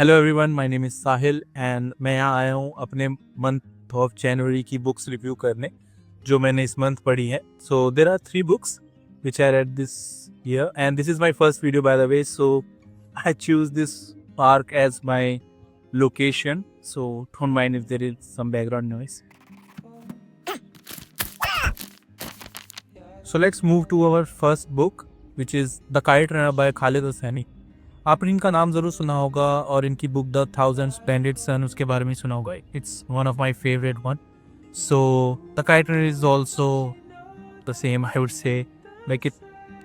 Hello everyone, my name is Sahil and मैं यहाँ आया हूँ अपने मंथ ऑफ जनवरी की बुक्स रिव्यू करने जो मैंने इस मंथ पढ़ी है. So there are 3 books which I read this year and this is my first video by the way. So I choose this park as my location, so don't mind if there is some background noise. So let's move to our first book, which is The Kite Runner by Khalid Hosseini. आपने इनका नाम ज़रूर सुना होगा और इनकी book the 1000 Splendid Sun उसके बारे में सुना होगा. It's one of my favourite one. So the kite runner is also the same, I would से. Like it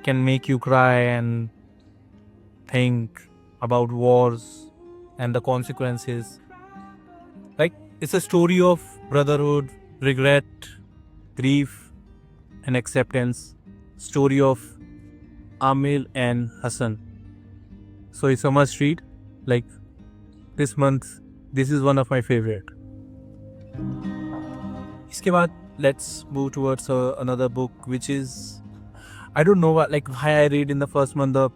can make you cry and think about wars and the consequences. Like, it's a story of brotherhood, regret, grief, and acceptance. Story of Amil and Hassan. So it's a must read. Like, this month, this is one of my favorite. इसके बाद let's move towards another book, which is, I don't know what, like, why I read in the first month the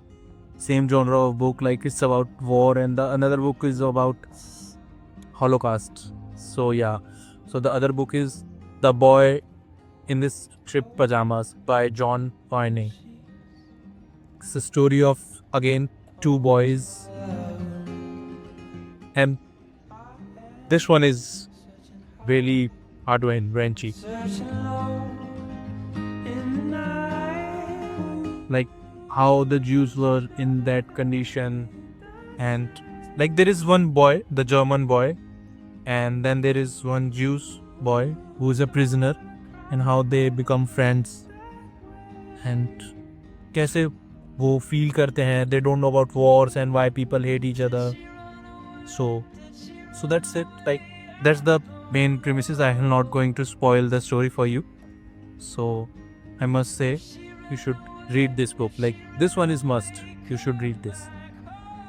same genre of book. Like, it's about war, and the another book is about Holocaust. So yeah, so the other book is The Boy in This Trip Pajamas by John Foyne. It's a story of, again, 2 boys, and this one is really hard and wrenchy. Like, how the Jews were in that condition, and like there is one boy, the German boy, and then there is one Jewish boy who is a prisoner, and how they become friends, and कैसे वो feel करते हैं. They don't know about wars and why people hate each other. So that's it. Like, that's the main premises. I am not going to spoil the story for you. So I must say you should read this book. Like, this one is must. You should read this.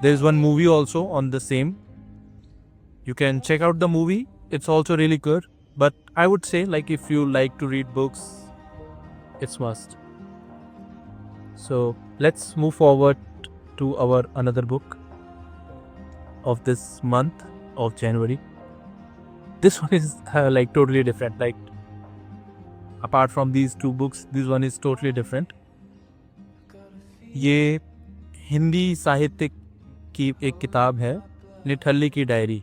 There is one movie also on the same. You can check out the movie. It's also really good. But I would say, like, if you like to read books, it's must. So let's move forward to our another book of this month of January. This one is like totally different. Like, apart from these 2 books, this one is totally different. ये हिंदी साहित्य की एक किताब है, निठल्ली की diary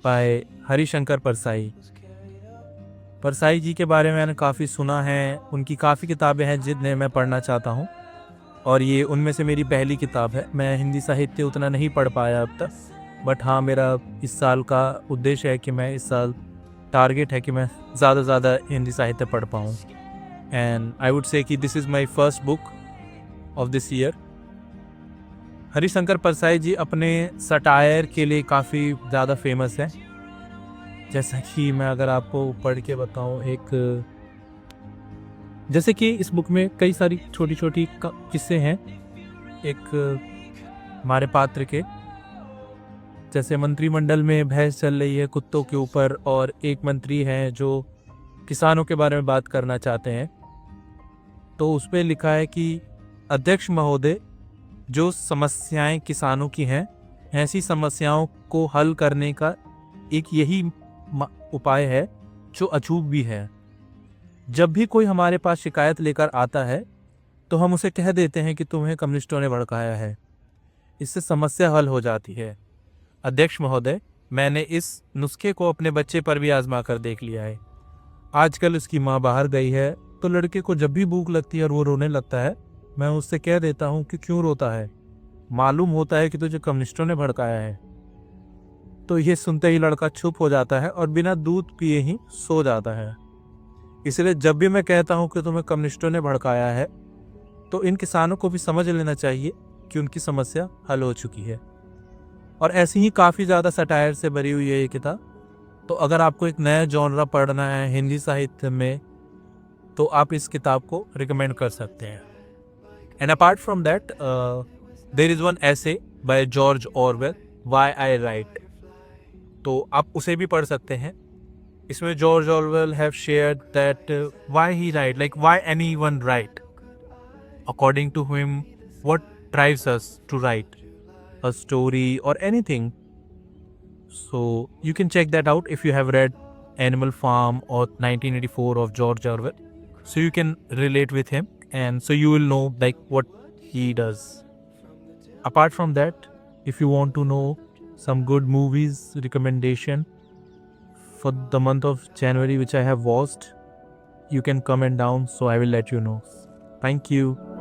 bye Harishankar Parsai. Parsai जी के बारे में मैंने काफ़ी सुना है. उनकी काफ़ी किताबें हैं जिन्हें मैं पढ़ना चाहता हूँ, और ये उनमें से मेरी पहली किताब है. मैं हिंदी साहित्य उतना नहीं पढ़ पाया अब तक, बट हाँ, मेरा इस साल का उद्देश्य है कि मैं इस साल टारगेट है कि मैं ज़्यादा से ज़्यादा हिंदी साहित्य पढ़ पाऊँ. एंड आई वुड से कि this is my first book of this year. Harishankar Parsai ji अपने सटायर के लिए काफ़ी ज़्यादा फेमस है. जैसा कि मैं अगर आपको पढ़ के बताऊं, जैसे कि इस बुक में कई सारी छोटी छोटी किस्से हैं. एक हमारे पात्र के, जैसे मंत्रिमंडल में बहस चल रही है कुत्तों के ऊपर, और एक मंत्री हैं जो किसानों के बारे में बात करना चाहते हैं. तो उस पर लिखा है कि अध्यक्ष महोदय, जो समस्याएं किसानों की हैं, ऐसी समस्याओं को हल करने का एक यही उपाय है जो अछूत भी है. जब भी कोई हमारे पास शिकायत लेकर आता है तो हम उसे कह देते हैं कि तुम्हें कम्युनिस्टों ने भड़काया है. इससे समस्या हल हो जाती है. अध्यक्ष महोदय, मैंने इस नुस्खे को अपने बच्चे पर भी आजमा कर देख लिया है. आजकल उसकी माँ बाहर गई है, तो लड़के को जब भी भूख लगती है और वो रोने लगता है, मैं उससे कह देता हूँ कि क्यों रोता है, मालूम होता है कि तुझे कम्युनिस्टों ने भड़काया है. तो ये सुनते ही लड़का चुप हो जाता है और बिना दूध पिए ही सो जाता है. इसलिए जब भी मैं कहता हूँ कि तुम्हें कम्युनिस्टों ने भड़काया है, तो इन किसानों को भी समझ लेना चाहिए कि उनकी समस्या हल हो चुकी है. और ऐसी ही काफ़ी ज़्यादा सटायर से भरी हुई है ये किताब. तो अगर आपको एक नया जॉनरा पढ़ना है हिंदी साहित्य में, तो आप इस किताब को रिकमेंड कर सकते हैं. And apart from that, there is one essay by George Orwell, why I write. तो आप उसे भी पढ़ सकते हैं. इसमें George Orwell have shared that why he write, like why anyone write, according to him what drives us to write. a story or anything. So you can check that out if you have read Animal Farm or 1984 of George Orwell. So you can relate with him, and so you will know like what he does. Apart from that, if you want to know some good movies recommendation for the month of January which I have watched, you can comment down so I will let you know. Thank you.